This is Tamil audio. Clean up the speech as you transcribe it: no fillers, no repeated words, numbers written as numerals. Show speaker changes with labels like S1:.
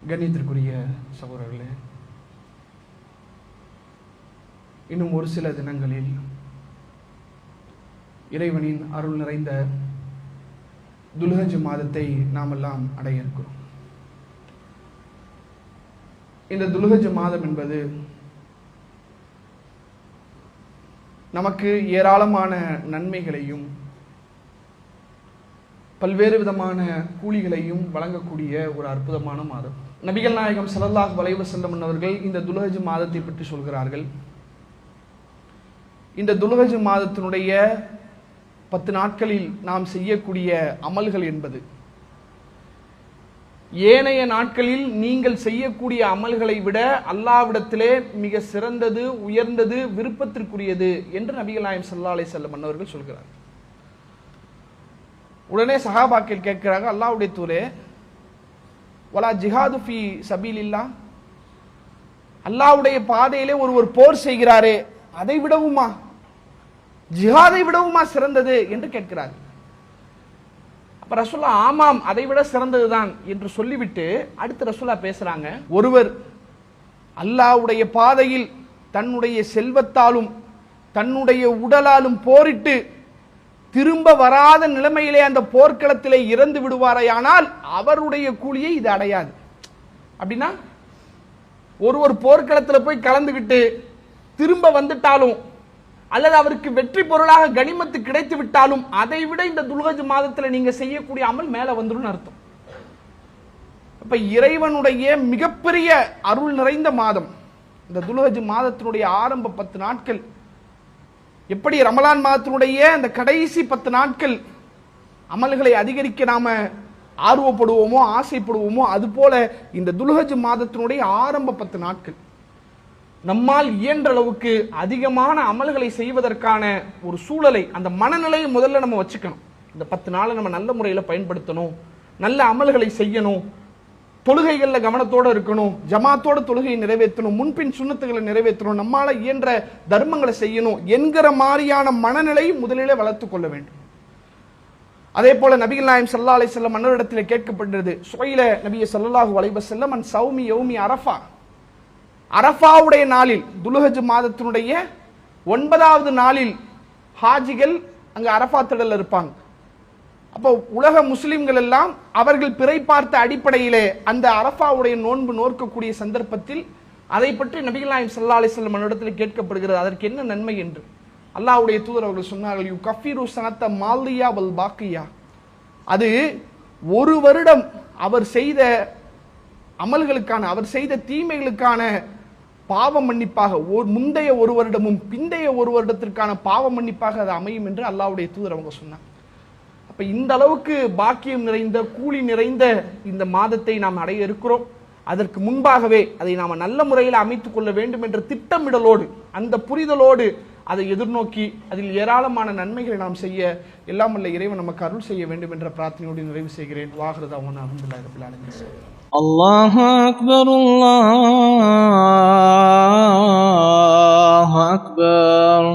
S1: கண்ணியத்திற்குரிய சகோதரர்களே, இன்னும் ஒரு சில தினங்களில் இறைவனின் அருள் நிறைந்த துல்ஹஜ் மாதத்தை நாமெல்லாம் அடைய இருக்கிறோம். இந்த துல்ஹஜ் மாதம் என்பது நமக்கு ஏராளமான நன்மைகளையும் பல்வேறு விதமான கூலிகளையும் வழங்கக்கூடிய ஒரு அற்புதமான மாதம். நபிகள் நாயகம் ஸல்லல்லாஹு அலைஹி வஸல்லம் அவர்கள் இந்த துல்ஹஜ் மாதத்தை பற்றி சொல்கிறார்கள். இந்த துல்ஹஜ் மாதத்தினுடைய 10 நாட்களில் நாம் செய்யக்கூடிய அமல்கள் என்பது ஏனைய நாட்களில் நீங்கள் செய்யக்கூடிய அமல்களை விட அல்லாஹ்விடத்திலே மிக சிறந்தது, உயர்ந்தது, விருப்பத்திற்குரியது என்று நபிகள் நாயகம் ஸல்லல்லாஹு அலைஹி வஸல்லம் அவர்கள் சொல்கிறார்கள். உடனே சஹாபாக்கள் கேட்கிறாங்க, அல்லாஹ்வுடைய தூதரே, வலா ஜிஹாது ஃபீ சபீலில்லாஹ், அல்லாஹ்வுடைய பாதையிலே ஒருவர் போர் செய்கிறாரே அதை விடவுமா, ஜிஹாதை விடவுமா சிறந்தது என்று கேட்கிறார். அப்ப ரசூலுல்லாஹ் ஆமாம், அதை விட சிறந்ததுதான் என்று சொல்லிவிட்டு அடுத்து ரசூலுல்லாஹ் பேசுறாங்க, ஒருவர் அல்லாஹ்வுடைய பாதையில் தன்னுடைய செல்வத்தாலும் தன்னுடைய உடலாலும் போரிட்டு திரும்ப வராத நிலைமையிலே அந்த போர்க்களத்திலே இறந்து விடுவாரையானால் அவருடைய கூலியை இது அடையாது. அப்படின்னா ஒருவர் போர்க்களத்தில் போய் கலந்துகிட்டு திரும்ப வந்துட்டாலும் அல்லது அவருக்கு வெற்றி பொருளாக கனிமத்து கிடைத்து விட்டாலும் அதை விட இந்த துல்ஹஜ் மாதத்தில் நீங்க செய்யக்கூடிய அமல் மேல வந்துடும் அர்த்தம். அப்ப இறைவனுடைய மிகப்பெரிய அருள் நிறைந்த மாதம் இந்த துல்ஹஜ் மாதத்தினுடைய ஆரம்ப 10 நாட்கள். எப்படி ரமலான் மாதத்தினுடைய அந்த கடைசி 10 நாட்கள் அமல்களை அதிகரிக்க நாம ஆர்வப்படுவோமோ, ஆசைப்படுவோமோ, அதுபோல இந்த துல்ஹஜ் மாதத்தினுடைய ஆரம்ப 10 நாட்கள் நம்மால் இயன்ற அளவுக்கு அதிகமான அமல்களை செய்வதற்கான ஒரு சூழலை, அந்த மனநிலையை முதல்ல நம்ம வச்சுக்கணும். இந்த 10 நாளை நம்ம நல்ல முறையில் பயன்படுத்தணும், நல்ல அமல்களை செய்யணும், தொழுகைகளில் கவனத்தோடு இருக்கணும், ஜமாத்தோட தொழுகையை நிறைவேற்றணும், முன்பின் சுன்னத்துகளை நிறைவேற்றணும், நம்மால இயன்ற தர்மங்களை செய்யணும் என்கிற மாதிரியான மனநிலையை முதலிலே வளர்த்துக் கொள்ள வேண்டும். அதே போல நபிகள் நாயகம் ஸல்லல்லாஹு அலைஹி வஸல்லம் அன்னவரிடத்தில் கேட்கப்பட்டது, சுவைல நபிய ஸல்லல்லாஹு அலைஹி வஸல்லம் அன் சௌமி யௌமி அரஃபா, அரஃபாவுடைய நாளில் துல்ஹஜ் மாதத்தினுடைய 9வது நாளில் ஹாஜிகள் அங்க அரஃபா திடல்ல இருப்பாங்க. அப்போ உலக முஸ்லிம்கள் எல்லாம் அவர்கள் பிறை பார்த்த அடிப்படையிலே அந்த அரஃபாவுடைய நோன்பு நோக்கக்கூடிய சந்தர்ப்பத்தில் அதை பற்றி நபிகள் நாயகம் ஸல்லல்லாஹு அலைஹி வஸல்லம் இடத்தில் கேட்கப்படுகிறது, அதற்கு என்ன நன்மை என்று. அல்லாஹ்வுடைய தூதர் அவர்கள் சொன்னார்கள், யூ கஃபிரு சனத்த மாலியா வல் பாக்கியா, அது ஒரு வருடம் அவர் செய்த அமல்களுக்கான, அவர் செய்த தீமைகளுக்கான பாவ மன்னிப்பாக, முந்தைய ஒரு வருடமும் பிந்தைய ஒரு வருடத்திற்கான பாவ மன்னிப்பாக அது அமையும் என்று அல்லாஹ்வுடைய தூதர் அவங்க சொன்னார். அப்ப இந்த அளவுக்கு பாக்கியம் நிறைந்த, கூலி நிறைந்த இந்த மாதத்தை நாம் அடைய இருக்கிறோம். அதற்கு முன்பாகவே அதை நாம் நல்ல முறையில் அமைத்துக் கொள்ள வேண்டும் என்ற திட்டமிடலோடு, அந்த புரிதலோடு அதை எதிர்நோக்கி அதில் ஏராளமான நன்மைகளை நாம் செய்ய எல்லாம் வல்ல இறைவன் நமக்கு அருள் செய்ய வேண்டும் என்ற பிரார்த்தனையோடு நிறைவு செய்கிறேன். வாஹிருதாவானா அல்ஹம்துலில்லாஹி ரப்பில் ஆலமீன்.
S2: அல்லாஹு அக்பர், அல்லாஹு அக்பர்.